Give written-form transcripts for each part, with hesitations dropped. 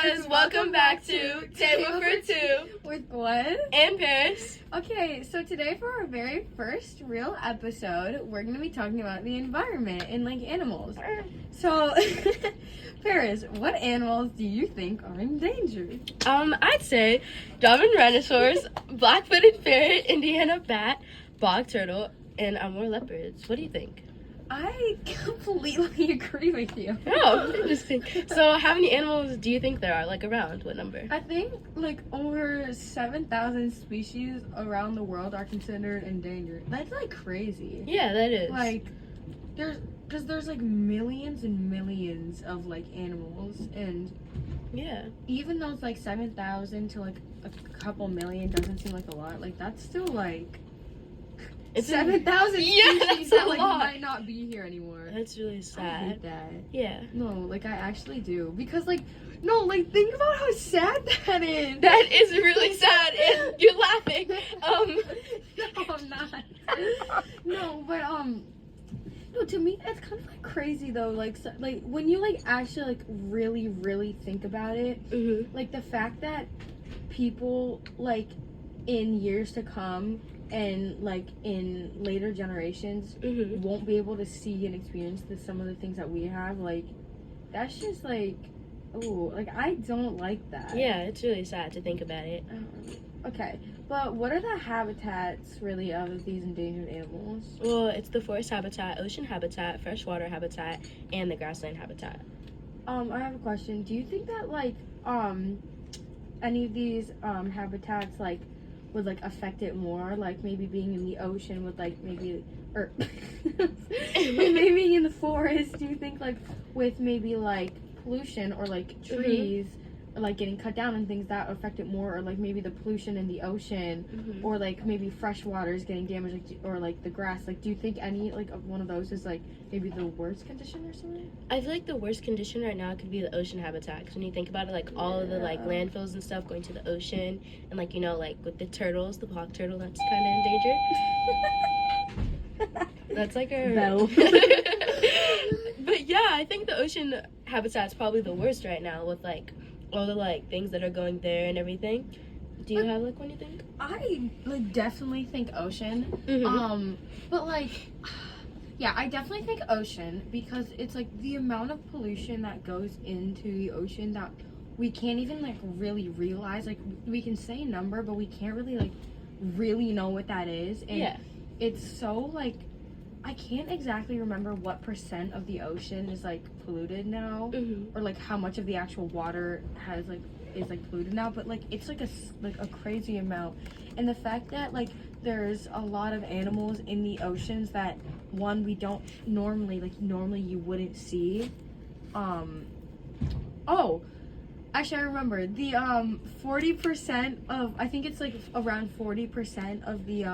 guys, welcome back to Table for Two with Gwen and Paris. Okay, so today for our very first real episode, we're going to be talking about the environment and like animals. So, Paris, what animals do you think are endangered? I'd say Doberman rhinoceros, black-footed ferret, Indiana bat, bog turtle, and more leopards. What do you think? I completely agree with you. Oh, interesting. So how many animals do you think there are, like, around? What number? I think, like, over 7,000 species around the world are considered endangered. That's, like, crazy. Yeah, that is. Like, there's, like, millions and millions of, like, animals, and yeah. Even though it's, like, 7,000 to, like, a couple million doesn't seem like a lot, like, that's still, like... It's 7,000 species that like might not be here anymore. That's really sad. I hate that. Yeah. No, like I actually do because like think about how sad that is. That is really sad, and you're laughing. No, I'm not. No, but no, to me that's kind of like crazy though. Like when you like actually like really think about it, like the fact that people like in years to come. And like in later generations won't be able to see and experience some of the things that we have, like that's just like like I don't like that. Yeah, it's really sad to think about it. Okay, but what are the habitats really of these endangered animals? Well, it's the forest habitat, ocean habitat, freshwater habitat, and the grassland habitat. I have a question. Do you think that like any of these habitats like would like affect it more, like maybe being in the ocean would like maybe or maybe being in the forest? Do you think like with maybe like pollution or like trees like getting cut down and things that affect it more, or like maybe the pollution in the ocean or like maybe fresh water is getting damaged, like, or like the grass, like do you think any like of one of those is like maybe the worst condition or something? I feel like the worst condition right now could be the ocean habitat, because when you think about it, like all of the like landfills and stuff going to the ocean, and like like with the turtles, the bog turtle, that's kind of endangered. That's like our Bell. But yeah, I think the ocean habitat's probably the worst right now with like all the like things that are going there and everything. Do you have like one you think? I like definitely think ocean. But like yeah, I definitely think ocean because it's like the amount of pollution that goes into the ocean that we can't even like really realize. Like we can say a number, but we can't really like really know what that is. And it's so like I can't exactly remember what % of the ocean is like polluted now, or like how much of the actual water has like is like polluted now. But like it's like a crazy amount, and the fact that like there's a lot of animals in the oceans that we don't normally you wouldn't see. Oh, actually I remember the 40% of I think it's like around 40% of the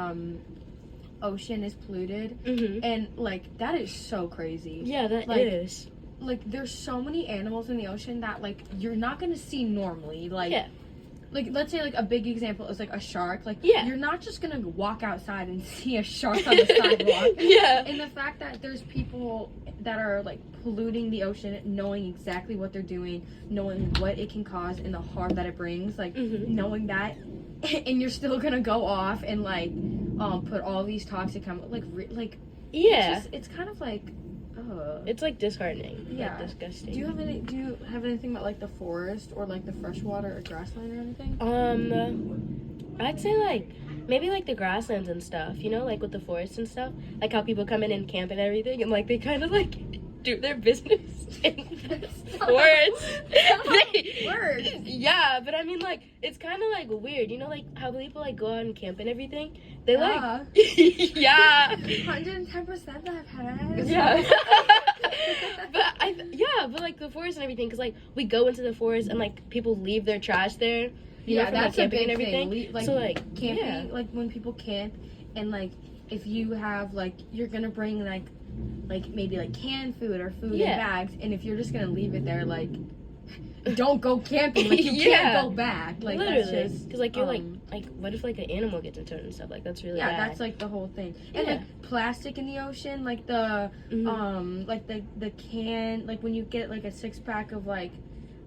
ocean is polluted, and like that is so crazy. Yeah, that like, is. Like there's so many animals in the ocean that like you're not gonna see normally. Like like let's say like a big example is like a shark. Like you're not just gonna walk outside and see a shark on the sidewalk. And the fact that there's people that are like polluting the ocean, knowing exactly what they're doing, knowing what it can cause and the harm that it brings, like knowing that, and you're still gonna go off and like put all these toxic chemicals it's kind of like it's like disheartening. Yeah, like, disgusting. Do you have anything about like the forest or like the freshwater or grassland or anything? I'd say like maybe like the grasslands and stuff, like with the forests and stuff, like how people come in and camp and everything, and like they kind of like do their business in words. Words. Yeah, but I mean like it's kind of like weird, like how people like go out and camp and everything. They like 110% that has. Yeah. but like the forest and everything, because like we go into the forest and like people leave their trash there. That's like, camping a big and everything. Thing. Like, so like camping, like when people camp and like if you have like you're gonna bring like maybe like canned food or food in bags, and if you're just gonna leave it there, like don't go camping, like you can't go back, like literally, that's just because like you're like what if like an animal gets into it and stuff, like that's really bad. That's like the whole thing. And like plastic in the ocean, like the like the can, like when you get like a 6-pack of like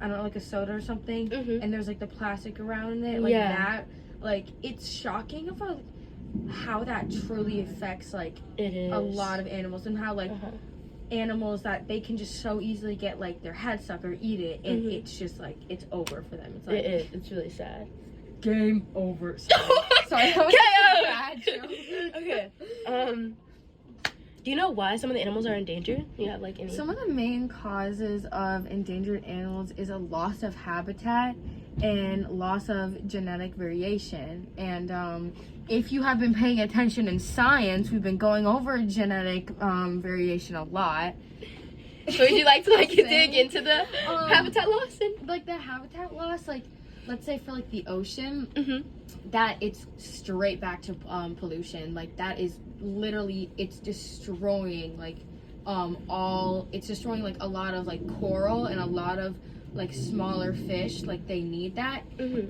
I don't know, like a soda or something, Mhm. and there's like the plastic around it, like Yeah. that. Like, it's shocking about how that truly affects like It is a lot of animals, and how like Uh-huh. animals that they can just so easily get like their head stuck or eat it, and Mhm. it's just like it's over for them. It's like It is. It's really sad. game over. Sorry, that was KO. a bad joke. Okay. Do you know why some of the animals are endangered? You have like any? Some of the main causes of endangered animals is a loss of habitat and loss of genetic variation. And if you have been paying attention in science, we've been going over genetic variation a lot. So would you like to like Same. dig into the habitat loss? Like the habitat loss, like let's say for like the ocean, Mhm. that it's straight back to pollution. Like that is literally, it's destroying like it's destroying like a lot of like coral and a lot of like smaller fish. Like they need that,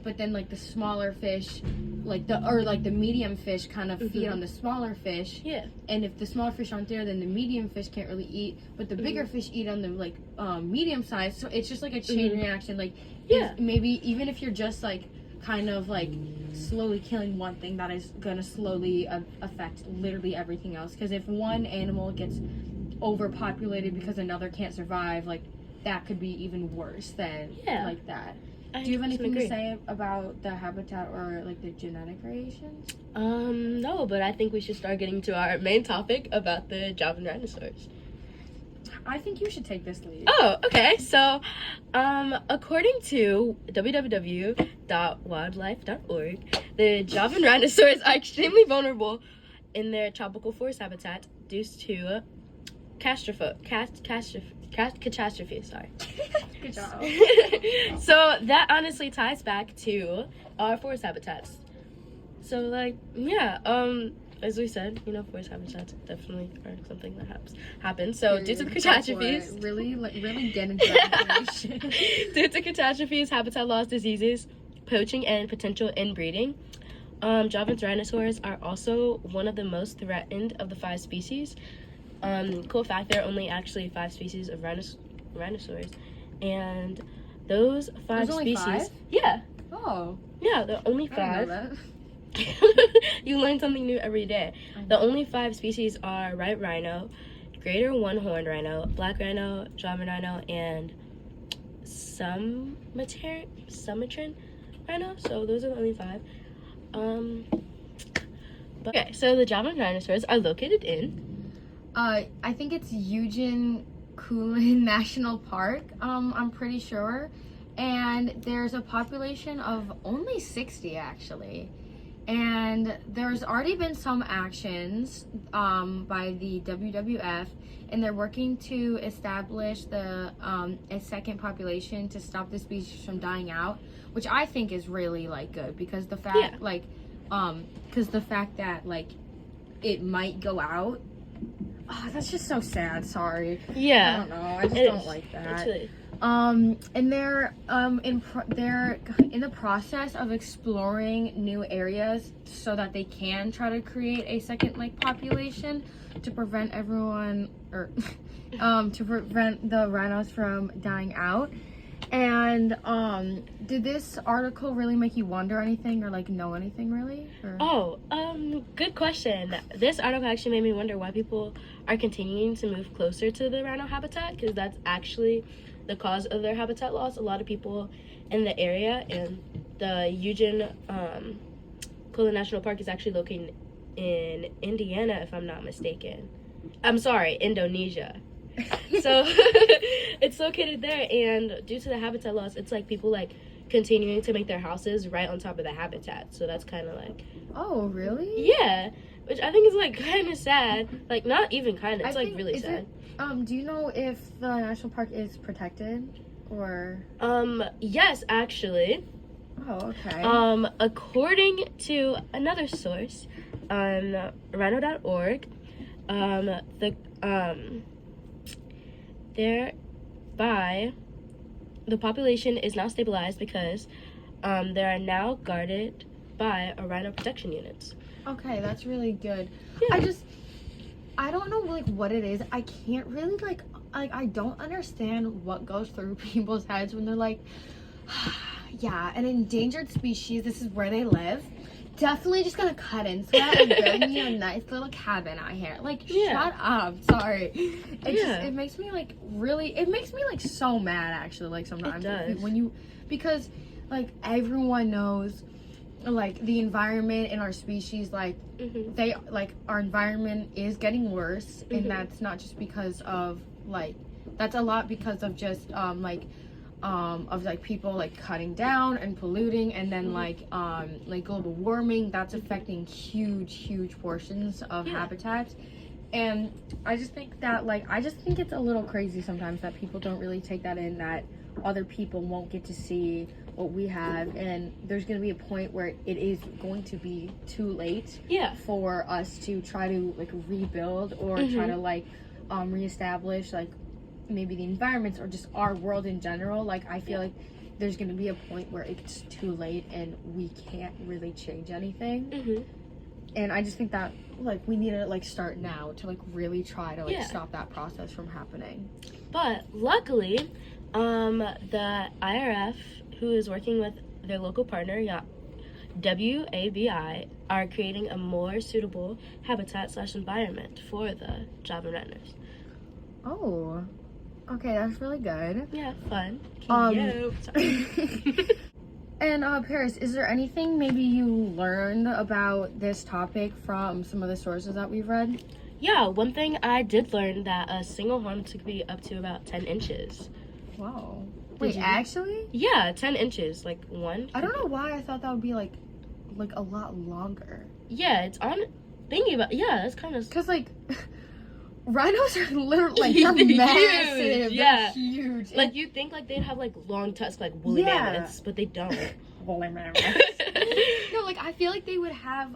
but then like the smaller fish, like the medium fish kind of feed on the smaller fish. Yeah. And if the smaller fish aren't there, then the medium fish can't really eat, but the bigger fish eat on the like medium size. So it's just like a chain reaction. Like Yeah. maybe even if you're just like kind of like slowly killing one thing, that is gonna slowly affect literally everything else. Because if one animal gets overpopulated because another can't survive, like that could be even worse than like that. Do you have anything to say about the habitat or like the genetic variations? No, but I think we should start getting to our main topic about the Javan rhinoceros. I think you should take this lead. Oh, okay. So, according to www.wildlife.org, the Javan rhinoceros are extremely vulnerable in their tropical forest habitat due to catastrophe. Sorry. Good job. So that honestly ties back to our forest habitats. So like, yeah, as we said, you know, forest habitats definitely are something that happens. So due to the catastrophes, really get into that information. due to catastrophes, habitat loss, diseases, poaching, and potential inbreeding, Javan's rhinoceros are also one of the most threatened of the 5 species. Cool fact, there are only actually 5 species of rhinoceros, and those 5 There's only species, 5? yeah, Oh, there are only I didn't 5. know that. You learn something new every day. The only 5 species are right rhino, greater one-horned rhino, black rhino, Javan rhino, and Sumatran rhino. So those are the only 5. Okay, so the Javan rhinoceros are located in I think it's Eugene Kulin National Park. I'm pretty sure, and there's a population of only 60 actually. And there's already been some actions by the WWF, and they're working to establish a second population to stop the species from dying out, which I think is really like good, because the fact that like it might go out. Oh, that's just so sad. Sorry. Yeah. I don't know. I just don't like that. Really... And they're in the process of exploring new areas so that they can try to create a second like population to prevent to prevent the rhinos from dying out. And did this article really make you wonder anything or like know anything really? Or? Good question. This article actually made me wonder why people are continuing to move closer to the rhino habitat, because that's actually the cause of their habitat loss. A lot of people in the area, and the Eugene Kulin National Park is actually located in Indiana, if I'm not mistaken. I'm sorry, Indonesia. So it's located there, and due to the habitat loss, it's like people like continuing to make their houses right on top of the habitat. So that's kind of like, oh really? Yeah, which I think is like kind of sad. Like not even kind of, it's like really sad. Do you know if the national park is protected or? Yes, actually. Oh, okay. According to another source on rhino.org, the population is now stabilized because they are now guarded by a rhino protection units. Okay, that's really good. Yeah. I don't know like what it is. I can't really like I don't understand what goes through people's heads when they're like, yeah, an endangered species, this is where they live. Definitely just gonna cut into that and build me a nice little cabin out here. Like, shut up. Sorry. It makes me like really, it makes me like so mad actually, like sometimes. It does. Because like everyone knows like the environment in our species, like they like our environment is getting worse, and that's not just because of like, that's a lot because of just of like people like cutting down and polluting, and then like global warming that's affecting huge portions of habitats. And I just think that it's a little crazy sometimes that people don't really take that in, that other people won't get to see what we have, and there's going to be a point where it is going to be too late for us to try to like rebuild or try to like reestablish like maybe the environments or just our world in general. Like, I feel like there's going to be a point where it's too late and we can't really change anything. And I just think that like we need to like start now to like really try to like stop that process from happening. But luckily, the IRF, who is working with their local partner, WABI, are creating a more suitable habitat/environment for the Java runners. Oh, okay, that's really good. Yeah, fun. And Paris, is there anything maybe you learned about this topic from some of the sources that we've read? Yeah, one thing I did learn that a single horn could be up to about 10 inches. Wow. Wait, actually? Yeah, 10 inches, like one. I don't know why I thought that would be like a lot longer. Yeah, it's on thinking about. Yeah, that's kind of because like rhinos are literally like they're massive. Yeah, they're huge. Like you think like they'd have like long tusks like woolly mammoths, but they don't. Woolly mammoths. No, like I feel like they would have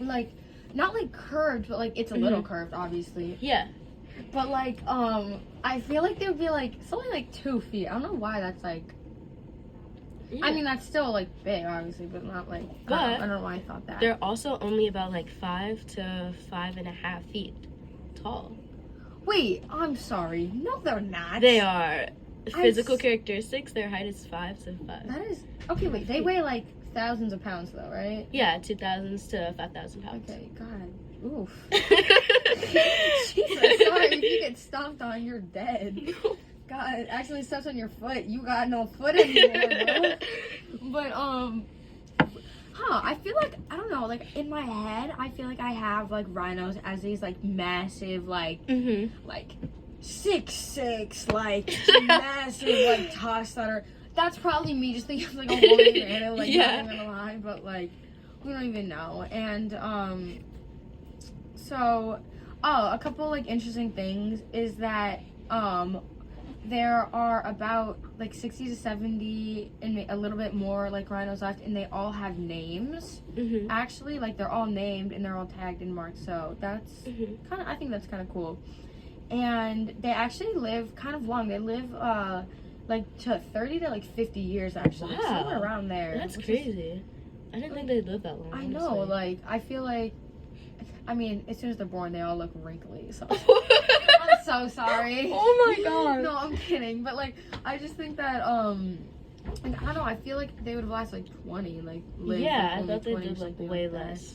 like not like curved, but like it's a little curved, obviously. Yeah. But like I feel like they would be like it's only like 2 feet. I don't know why that's like. Yeah. I mean that's still like big, obviously, but not like. But I don't know why I thought that. They're also only about like 5 to 5.5 feet tall. Wait, I'm sorry. No, they're not. They are. Physical characteristics. Their height is 5 to 5. That is okay. Wait, they weigh like thousands of pounds, though, right? Yeah, 2,000 to 5,000 pounds. Okay, God. Oof. Jesus, sorry. If you get stomped on, you're dead. God, it actually steps on your foot. You got no foot anymore, bro. But, I feel like, I don't know, like, in my head, I feel like I have, like, rhinos as these, like, massive, like, like, 6'6", like, massive, like, tusks that are, that's probably me just thinking of, like, a woolly mammoth, like, not even gonna lie, but, like, we don't even know. And, so, a couple, like, interesting things is that, there are about like 60 to 70 and a little bit more like rhinos left, and they all have names. Actually, like they're all named and they're all tagged and marked. So that's kind of, I think that's kind of cool. And they actually live kind of long. They live like to 30 to like 50 years actually. Wow. Somewhere around there. That's crazy. I didn't think they'd live that long. I know. Like I feel like, I mean, as soon as they're born, they all look wrinkly. So. I'm so sorry. Oh my god. No, I'm kidding. But like, I just think that like, I don't know. I feel like they would last like 20, like live. Yeah, like, I thought they did did like way less.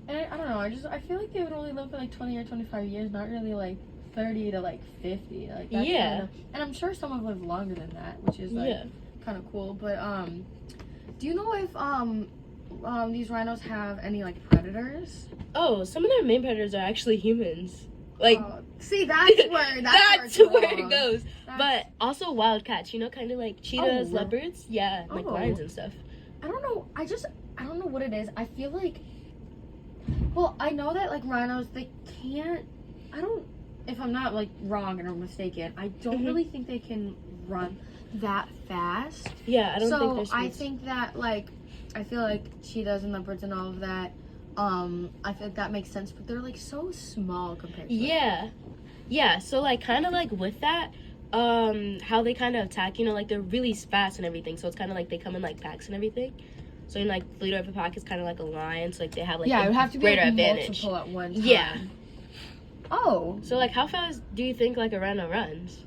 And I don't know. I feel like they would only live for like 20 or 25 years, not really like 30 to like 50. Like that's kinda, and I'm sure some have lived longer than that, which is like kind of cool. But do you know if these rhinos have any like predators? Oh, some of their main predators are actually humans. Like, see, that's where that's where it goes. But also wildcats, you know, kind of like cheetahs, leopards, like lions and stuff. I don't know. I don't know what it is. I feel like, well, I know that like rhinos, they can't. I don't. If I'm not like wrong and I'm mistaken, I don't really think they can run that fast. Yeah, I don't think they're. So I think that like, I feel like cheetahs and leopards and all of that. I feel like that makes sense, but they're like so small compared to yeah, so like kind of like with that how they kind of attack, you know, like they're really fast and everything, so it's kind of like they come in like packs and everything. So in like leader of a pack is kind of like a lion, so like they have like it would have to be greater like advantage multiple at one time. Oh. So, like, how fast do you think, like, a rhino runs?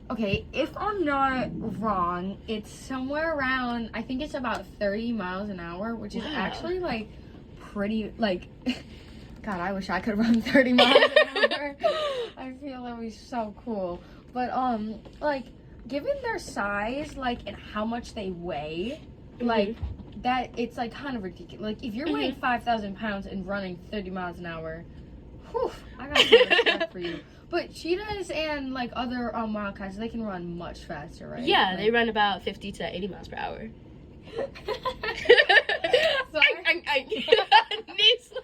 Okay, if I'm not wrong, it's somewhere around, I think it's about 30 miles an hour, which is actually, like, pretty, like, God, I wish I could run 30 miles an hour. I feel that would be so cool. But, like, given their size, like, and how much they weigh, like, that, it's, like, kind of ridiculous. Like, if you're weighing 5,000 pounds and running 30 miles an hour, whew, I got some respect for you. But cheetahs and, like, other wildcats, they can run much faster, right? Yeah, like, they run about 50 to 80 miles per hour. Knee slap.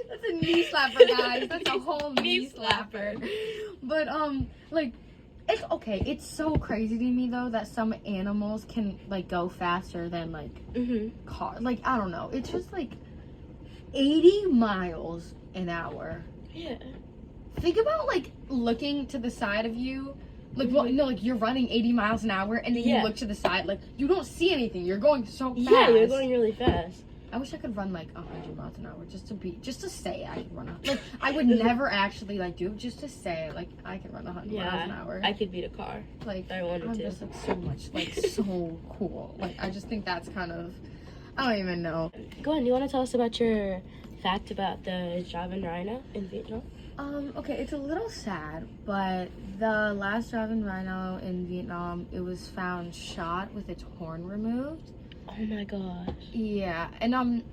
That's a knee slapper, guys. That's a whole knee slapper. But, like, it's okay. It's so crazy to me, though, that some animals can, like, go faster than, like, cars. Like, I don't know. It's just, like, 80 miles an hour. Yeah. Think about, like, looking to the side of you. Like, well, no, like, you're running 80 miles an hour, and then you look to the side. Like, you don't see anything. You're going so fast. Yeah, you're going really fast. I wish I could run, like, 100 miles an hour just to say I can run. Like, I would never actually, like, do it just to say, like, I can run 100 miles an hour. I could beat a car. Like, I wanted to. Just, like, so much, like, so cool. Like, I just think that's kind of, I don't even know. Go on, you want to tell us about your fact about the Javan rhino in Vietnam? Okay, it's a little sad, but the last Javan rhino in Vietnam, it was found shot with its horn removed. Oh my gosh. Yeah, and I'm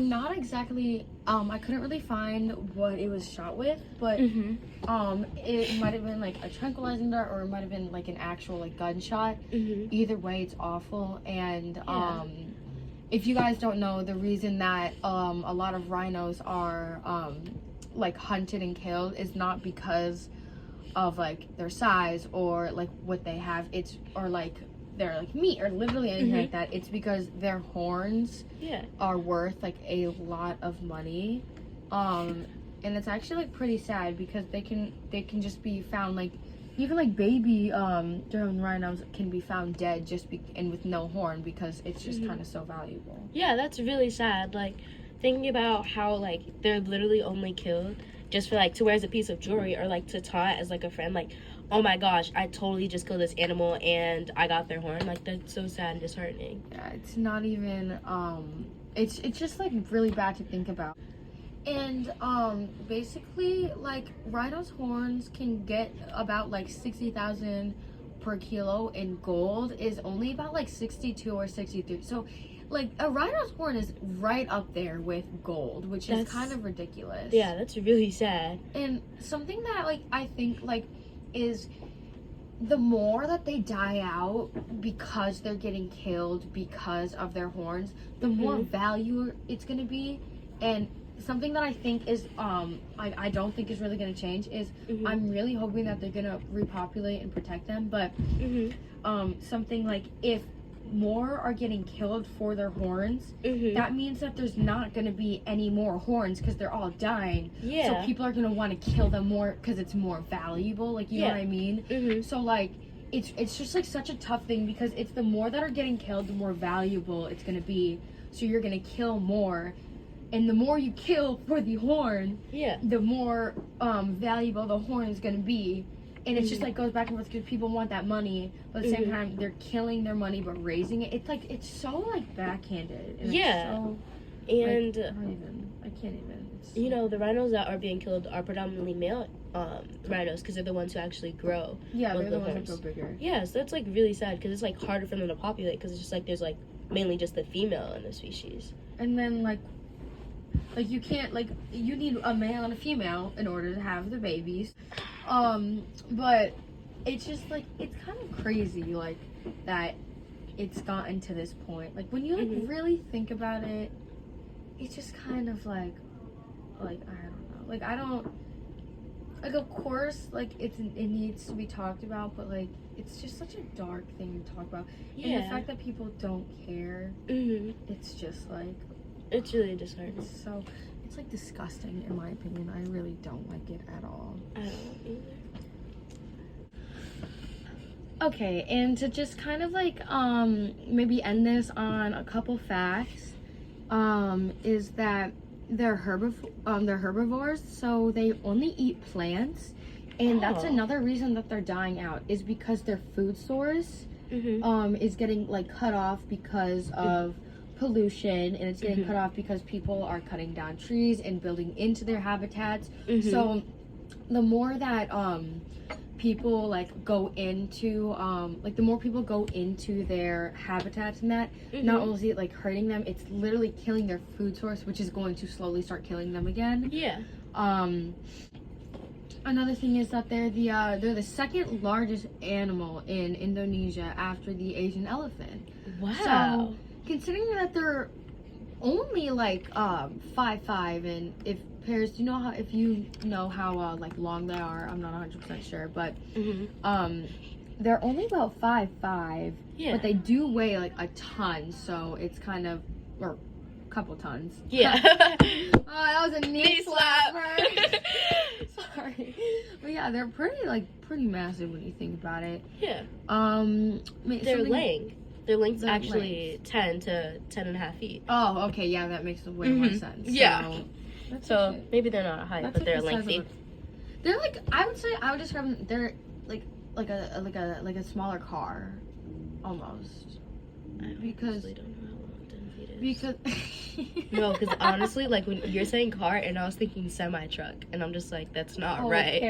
not exactly, I couldn't really find what it was shot with, but it might have been like a tranquilizing dart, or it might have been like an actual like gunshot. Either way, it's awful. And if you guys don't know, the reason that a lot of rhinos are like hunted and killed is not because of like their size or like what they have, it's or like their like meat or literally anything like that. It's because their horns are worth like a lot of money, and it's actually like pretty sad because they can just be found, like even like baby German rhinos can be found dead and with no horn because it's just kind of so valuable. Yeah, that's really sad. Like thinking about how like they're literally only killed just for like to wear as a piece of jewelry or like to taunt as like a friend, like, oh my gosh, I totally just killed this animal and I got their horn. Like, that's so sad and disheartening. Yeah, it's not even it's just like really bad to think about. And basically like rhinos' horns can get about like 60,000 per kilo, and gold is only about like 62 or 63. So like a rhino's horn is right up there with gold, which is kind of ridiculous. Yeah, that's really sad. And something that like I think like is the more that they die out because they're getting killed because of their horns, the more value it's gonna be. And something that I think is I don't think is really gonna change is I'm really hoping that they're gonna repopulate and protect them, but something like if more are getting killed for their horns, that means that there's not going to be any more horns because they're all dying. So people are going to want to kill them more because it's more valuable, like, you know what I mean? So like it's just like such a tough thing because it's the more that are getting killed, the more valuable it's going to be. So you're going to kill more, and the more you kill for the horn, the more valuable the horn is going to be. And it's just like goes back and forth because people want that money, but at the same time they're killing their money but raising it. It's like it's so like backhanded. And it's so, and like, I can't even. It's you know, the rhinos that are being killed are predominantly male rhinos because they're the ones who actually grow. Yeah, they're the ones that grow bigger. Yeah, so that's like really sad because it's like harder for them to populate because it's just like there's like mainly just the female in the species. And then like you can't, like, you need a male and a female in order to have the babies. But it's just like it's kind of crazy like that it's gotten to this point. Like when you like really think about it, it's just kind of like I don't know. Like I don't like, of course, like it needs to be talked about, but like it's just such a dark thing to talk about. And the fact that people don't care, it's just like it's really disheartening. It's like disgusting in my opinion. I really don't like it at all. I don't either. Okay, and to just kind of like maybe end this on a couple facts, is that they're herbivores, so they only eat plants, and that's another reason that they're dying out, is because their food source is getting like cut off because of pollution, and it's getting cut off because people are cutting down trees and building into their habitats. So the more that people like go into the more people go into their habitats and that, not only is it like hurting them, it's literally killing their food source, which is going to slowly start killing them again. Another thing is that they're the second largest animal in Indonesia after the Asian elephant. Wow. So considering that they're only like 5'5", and if Paris, do you know how, if you know how like long they are? I'm not 100% sure, but they're only about 5'5", but they do weigh like a ton, so it's kind of, or a couple tons. Yeah. Oh, that was a knee slap. Sorry. But yeah, they're pretty massive when you think about it. Yeah. Their Their length's actually 10 to 10.5 feet. Oh, okay, yeah, that makes way more sense. Yeah. So maybe they're not height, but they're lengthy. They're like, I would describe them. They're like a smaller car, almost. Because I don't know how long 10 feet is. Because no, because honestly, like when you're saying car, and I was thinking semi truck, and I'm just like, that's not right.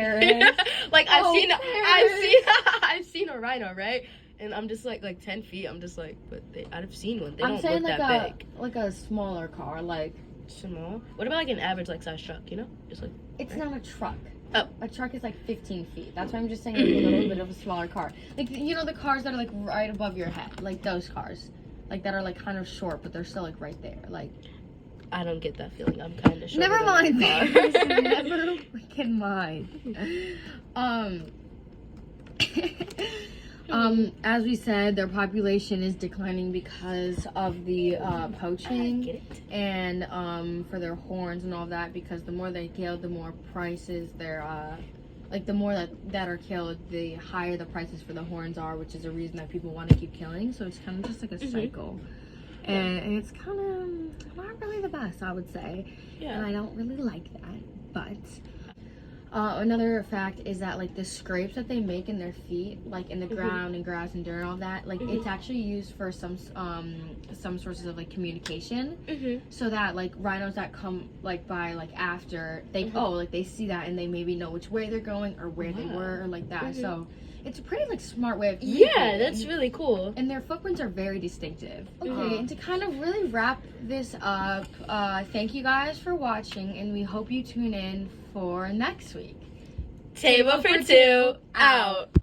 Like I've seen a rhino, right? And I'm just like 10 feet. I'm just like, but I've seen one. They don't look that big. Like a smaller car, like. Small? What about like an average like size truck, you know? Just like. It's not a truck. Oh. A truck is like 15 feet. That's why I'm just saying like a little bit of a smaller car. Like, you know, the cars that are like right above your head. Like those cars. Like that are like kind of short, but they're still like right there. Like. I don't get that feeling. I'm kind of short. Never mind. Never freaking mind. As we said, their population is declining because of the poaching and for their horns and all that, because the more they kill, the more prices they're the more that are killed, the higher the prices for the horns are, which is a reason that people want to keep killing. So it's kind of just like a cycle. And it's kind of not really the best, I would say. And I don't really like that, but another fact is that like the scrapes that they make in their feet, like in the ground and grass and dirt and all that, like it's actually used for some sources of like communication, so that like rhinos that come like by like after they they see that and they maybe know which way they're going or where they were or like that. So it's a pretty like smart way of communicating. Yeah, that's really cool. And their footprints are very distinctive. Okay, and to kind of really wrap this up, thank you guys for watching, and we hope you tune in for next week. Table for two, out.